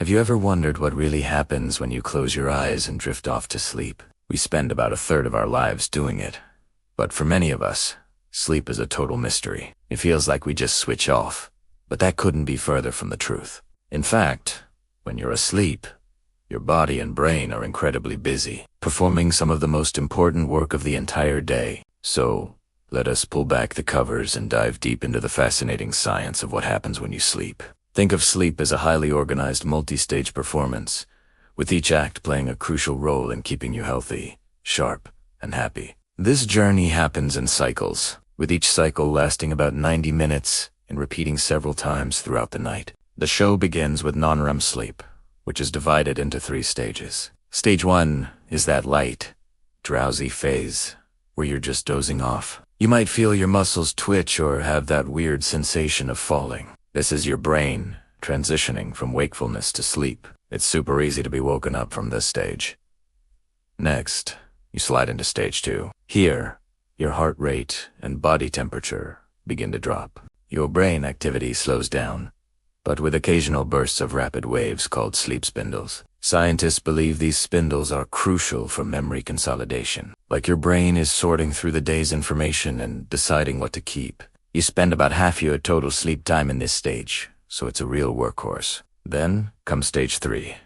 Have you ever wondered what really happens when you close your eyes and drift off to sleep? We spend about a third of our lives doing it. But for many of us, sleep is a total mystery. It feels like we just switch off. But that couldn't be further from the truth. In fact, when you're asleep, your body and brain are incredibly busy, performing some of the most important work of the entire day. So, let us pull back the covers and dive deep into the fascinating science of what happens when you sleep. Think of sleep as a highly organized multi-stage performance, with each act playing a crucial role in keeping you healthy, sharp, and happy. This journey happens in cycles, with each cycle lasting about 90 minutes and repeating several times throughout the night. The show begins with non-REM sleep, which is divided into 3 stages. Stage 1 is that light, drowsy phase, where you're just dozing off. You might feel your muscles twitch or have that weird sensation of falling. This is your brain transitioning from wakefulness to sleep. It's super easy to be woken up from this stage. Next, you slide into stage 2. Here, your heart rate and body temperature begin to drop. Your brain activity slows down, but with occasional bursts of rapid waves called sleep spindles. Scientists believe these spindles are crucial for memory consolidation. Like your brain is sorting through the day's information and deciding what to keep. You spend about half your total sleep time in this stage, so it's a real workhorse. Then comes stage 3,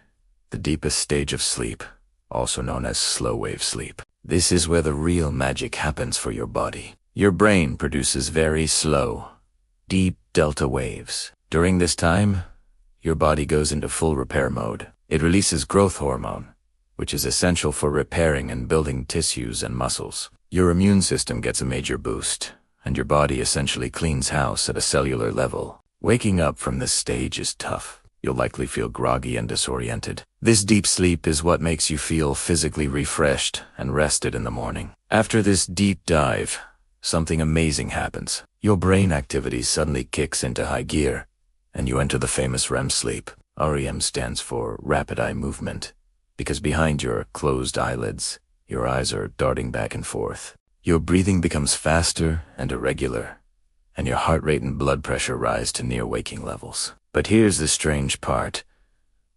the deepest stage of sleep, also known as slow wave sleep. This is where the real magic happens for your body. Your brain produces very slow, deep delta waves. During this time, your body goes into full repair mode. It releases growth hormone, which is essential for repairing and building tissues and muscles. Your immune system gets a major boost, and your body essentially cleans house at a cellular level. Waking up from this stage is tough. You'll likely feel groggy and disoriented. This deep sleep is what makes you feel physically refreshed and rested in the morning. After this deep dive, something amazing happens. Your brain activity suddenly kicks into high gear, and you enter the famous REM sleep. REM stands for rapid eye movement, because behind your closed eyelids, your eyes are darting back and forth. Your breathing becomes faster and irregular, and your heart rate and blood pressure rise to near waking levels. But here's the strange part.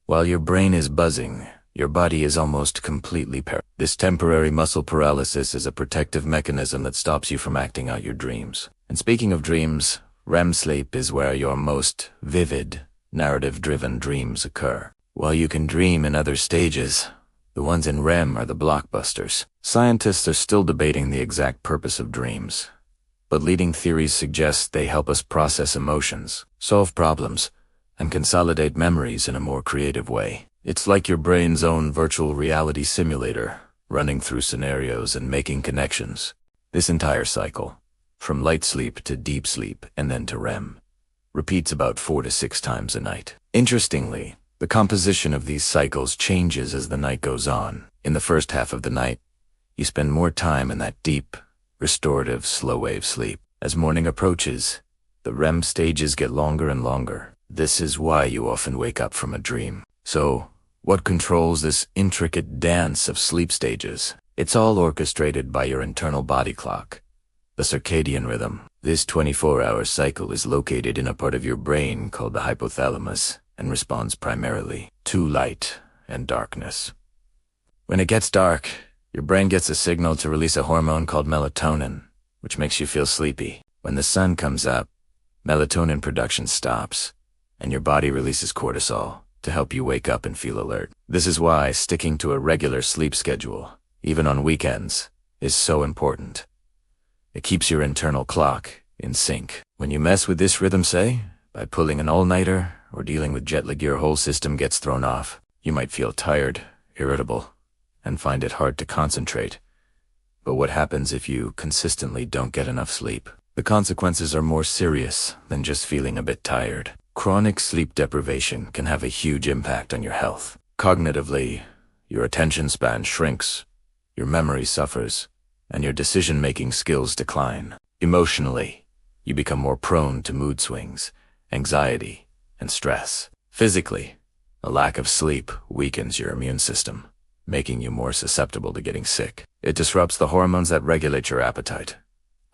While your brain is buzzing, your body is almost completely paralyzed. This temporary muscle paralysis is a protective mechanism that stops you from acting out your dreams. And speaking of dreams, REM sleep is where your most vivid, narrative-driven dreams occur. While you can dream in other stages, the ones in REM are the blockbusters. Scientists are still debating the exact purpose of dreams, but leading theories suggest they help us process emotions, solve problems, and consolidate memories in a more creative way. It's like your brain's own virtual reality simulator, running through scenarios and making connections. This entire cycle, from light sleep to deep sleep and then to REM, repeats about 4 to 6 times a night. Interestingly, the composition of these cycles changes as the night goes on. In the first half of the night, you spend more time in that deep, restorative, slow-wave sleep. As morning approaches, the REM stages get longer and longer. This is why you often wake up from a dream. So, what controls this intricate dance of sleep stages? It's all orchestrated by your internal body clock, the circadian rhythm. This 24-hour cycle is located in a part of your brain called the hypothalamus and responds primarily to light and darkness. When it gets dark, your brain gets a signal to release a hormone called melatonin, which makes you feel sleepy. When the sun comes up, melatonin production stops, and your body releases cortisol to help you wake up and feel alert. This is why sticking to a regular sleep schedule, even on weekends, is so important. It keeps your internal clock in sync. When you mess with this rhythm, say, by pulling an all-nighter or dealing with jet lag, your whole system gets thrown off. You might feel tired, irritable, and find it hard to concentrate. But what happens if you consistently don't get enough sleep? The consequences are more serious than just feeling a bit tired. Chronic sleep deprivation can have a huge impact on your health. Cognitively, your attention span shrinks, your memory suffers, and your decision-making skills decline. Emotionally, you become more prone to mood swings, anxiety, and stress. Physically, a lack of sleep weakens your immune system, making you more susceptible to getting sick. It disrupts the hormones that regulate your appetite,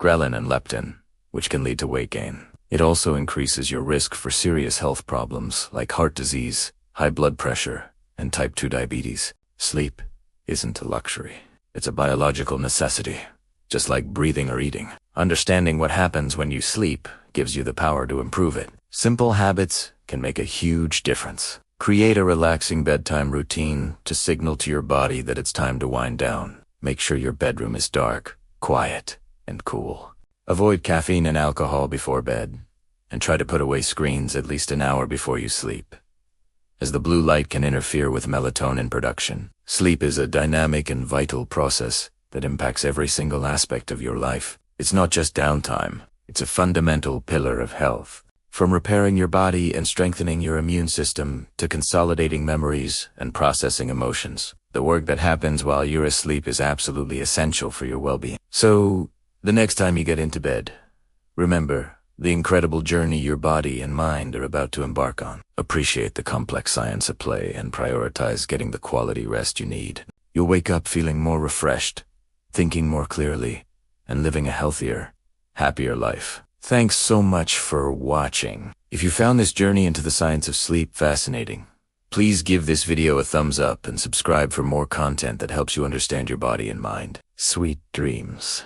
ghrelin and leptin, which can lead to weight gain. It also increases your risk for serious health problems like heart disease, high blood pressure, and type 2 diabetes. Sleep isn't a luxury. It's a biological necessity, just like breathing or eating. Understanding what happens when you sleep gives you the power to improve it. Simple habits can make a huge difference. Create a relaxing bedtime routine to signal to your body that it's time to wind down. Make sure your bedroom is dark, quiet, and cool. Avoid caffeine and alcohol before bed, and try to put away screens at least an hour before you sleep, as the blue light can interfere with melatonin production. Sleep is a dynamic and vital process that impacts every single aspect of your life. It's not just downtime, it's a fundamental pillar of health. From repairing your body and strengthening your immune system to consolidating memories and processing emotions, the work that happens while you're asleep is absolutely essential for your well-being. So, the next time you get into bed, remember the incredible journey your body and mind are about to embark on. Appreciate the complex science at play and prioritize getting the quality rest you need. You'll wake up feeling more refreshed, thinking more clearly, and living a healthier, happier life. Thanks so much for watching. If you found this journey into the science of sleep fascinating, please give this video a thumbs up and subscribe for more content that helps you understand your body and mind. Sweet dreams.